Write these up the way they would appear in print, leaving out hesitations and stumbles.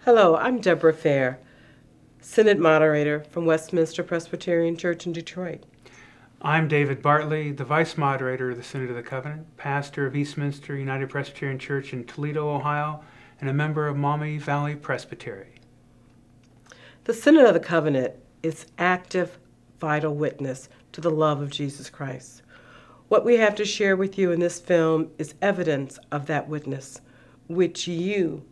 Hello, I'm Deborah Fair, Synod Moderator from Westminster Presbyterian Church in Detroit. I'm David Bartley, the Vice Moderator of the Synod of the Covenant, pastor of Eastminster United Presbyterian Church in Toledo, Ohio, and a member of Maumee Valley Presbytery. The Synod of the Covenant is active, vital witness to the love of Jesus Christ. What we have to share with you in this film is evidence of that witness, which you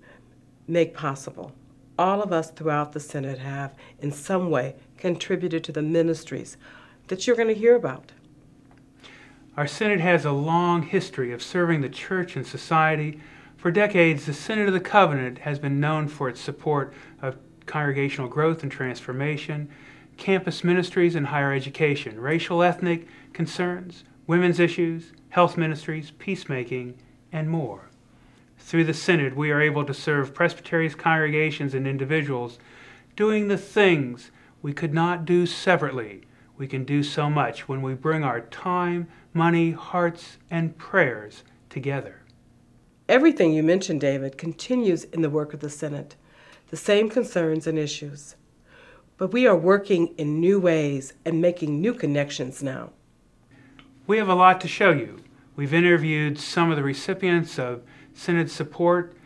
make possible. All of us throughout the Synod have, in some way, contributed to the ministries that you're going to hear about. Our Synod has a long history of serving the church and society. For decades, the Synod of the Covenant has been known for its support of congregational growth and transformation, campus ministries and higher education, racial ethnic concerns, women's issues, health ministries, peacemaking, and more. Through the Synod, we are able to serve presbyteries, congregations, and individuals, doing the things we could not do separately. We can do so much when we bring our time, money, hearts, and prayers together. Everything you mentioned, David, continues in the work of the Synod, the same concerns and issues. But we are working in new ways and making new connections now. We have a lot to show you. We've interviewed some of the recipients of Synod support,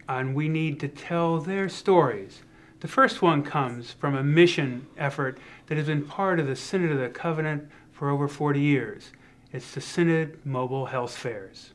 and we need to tell their stories. The first one comes from a mission effort that has been part of the Synod of the Covenant for over 40 years. It's the Synod Mobile Health Fairs.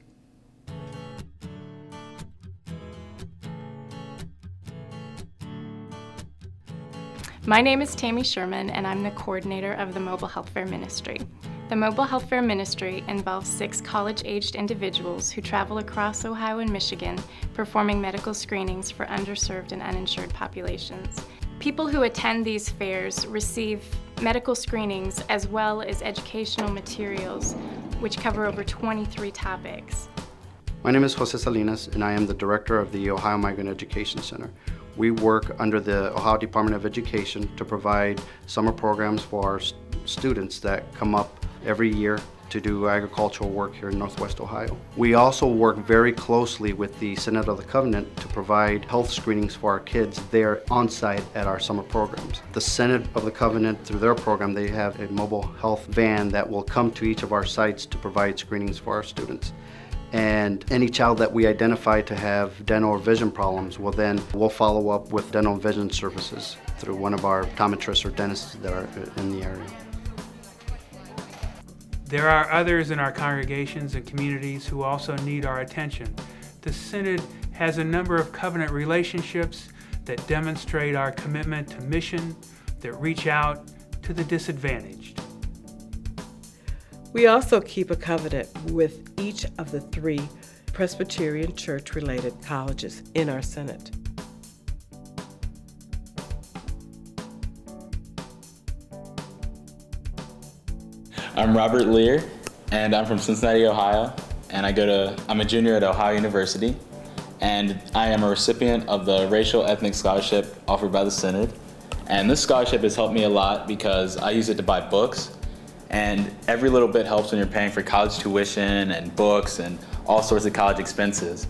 My name is Tammy Sherman, and I'm the coordinator of the Mobile Health Fair Ministry. The Mobile Health Fair Ministry involves 6 college-aged individuals who travel across Ohio and Michigan performing medical screenings for underserved and uninsured populations. People who attend these fairs receive medical screenings as well as educational materials which cover over 23 topics. My name is Jose Salinas, and I am the director of the Ohio Migrant Education Center. We work under the Ohio Department of Education to provide summer programs for our students that come up every year to do agricultural work here in Northwest Ohio. We also work very closely with the Synod of the Covenant to provide health screenings for our kids there on site at our summer programs. The Synod of the Covenant, through their program, they have a mobile health van that will come to each of our sites to provide screenings for our students. And any child that we identify to have dental or vision problems, we'll follow up with dental and vision services through one of our optometrists or dentists that are in the area. There are others in our congregations and communities who also need our attention. The Synod has a number of covenant relationships that demonstrate our commitment to mission, that reach out to the disadvantaged. We also keep a covenant with each of the 3 Presbyterian Church-related colleges in our Synod. I'm Robert Lear, and I'm from Cincinnati, Ohio, and I'm a junior at Ohio University, and I am a recipient of the Racial Ethnic Scholarship offered by the Synod. And this scholarship has helped me a lot because I use it to buy books, and every little bit helps when you're paying for college tuition and books and all sorts of college expenses.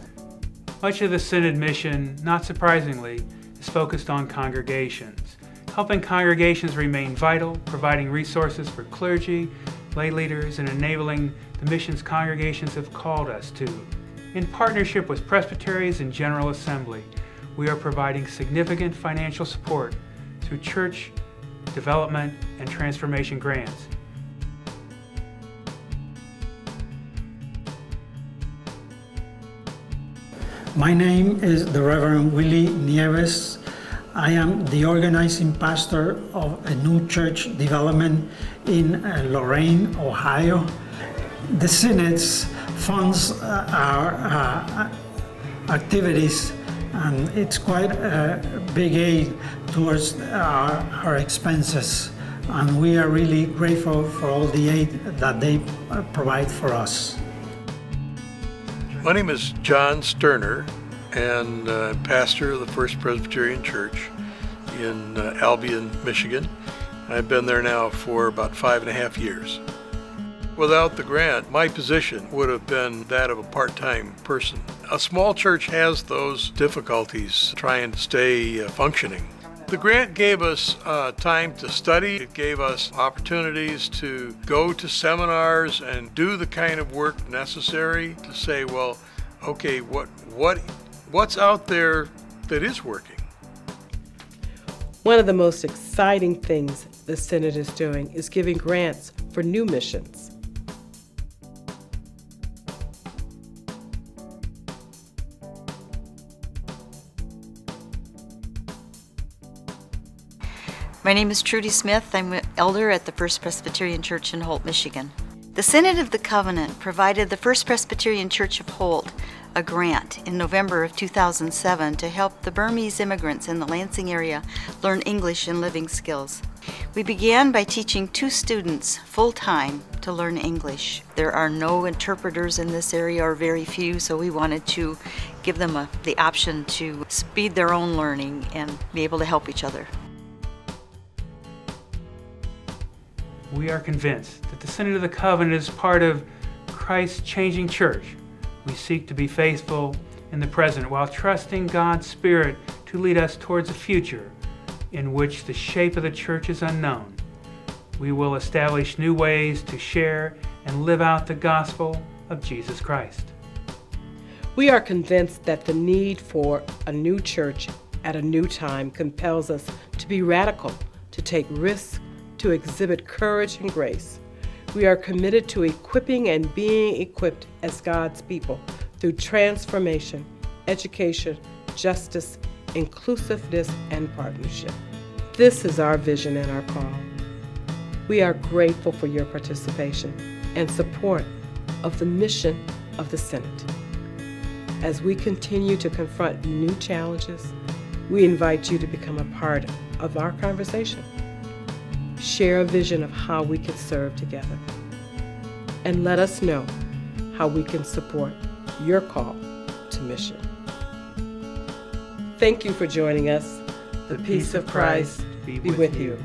Much of the Synod mission, not surprisingly, is focused on congregations, helping congregations remain vital, providing resources for clergy, lay leaders, and enabling the missions congregations have called us to. In partnership with presbyteries and General Assembly, we are providing significant financial support through church development and transformation grants. My name is the Reverend Willie Nieves. I am the organizing pastor of a new church development in Lorain, Ohio. The Synod's funds our activities, and it's quite a big aid towards our expenses. And we are really grateful for all the aid that they provide for us. My name is John Sterner, and I'm pastor of the First Presbyterian Church in Albion, Michigan. I've been there now for about 5.5 years. Without the grant, my position would have been that of a part-time person. A small church has those difficulties trying to stay functioning. The grant gave us time to study. It gave us opportunities to go to seminars and do the kind of work necessary to say, well, okay, what's out there that is working? One of the most exciting things the Synod is doing is giving grants for new missions. My name is Trudy Smith. I'm an elder at the First Presbyterian Church in Holt, Michigan. The Synod of the Covenant provided the First Presbyterian Church of Holt a grant in November of 2007 to help the Burmese immigrants in the Lansing area learn English and living skills. We began by teaching 2 students full-time to learn English. There are no interpreters in this area, or very few, so we wanted to give them the option to speed their own learning and be able to help each other. We are convinced that the Synod of the Covenant is part of Christ's changing church. We seek to be faithful in the present while trusting God's Spirit to lead us towards a future in which the shape of the church is unknown. We will establish new ways to share and live out the gospel of Jesus Christ. We are convinced that the need for a new church at a new time compels us to be radical, to take risks, to exhibit courage and grace. We are committed to equipping and being equipped as God's people through transformation, education, justice, inclusiveness, and partnership. This is our vision and our call. We are grateful for your participation and support of the mission of the Synod. As we continue to confront new challenges, we invite you to become a part of our conversation. Share a vision of how we can serve together, and let us know how we can support your call to mission. Thank you for joining us. The peace of Christ be with you.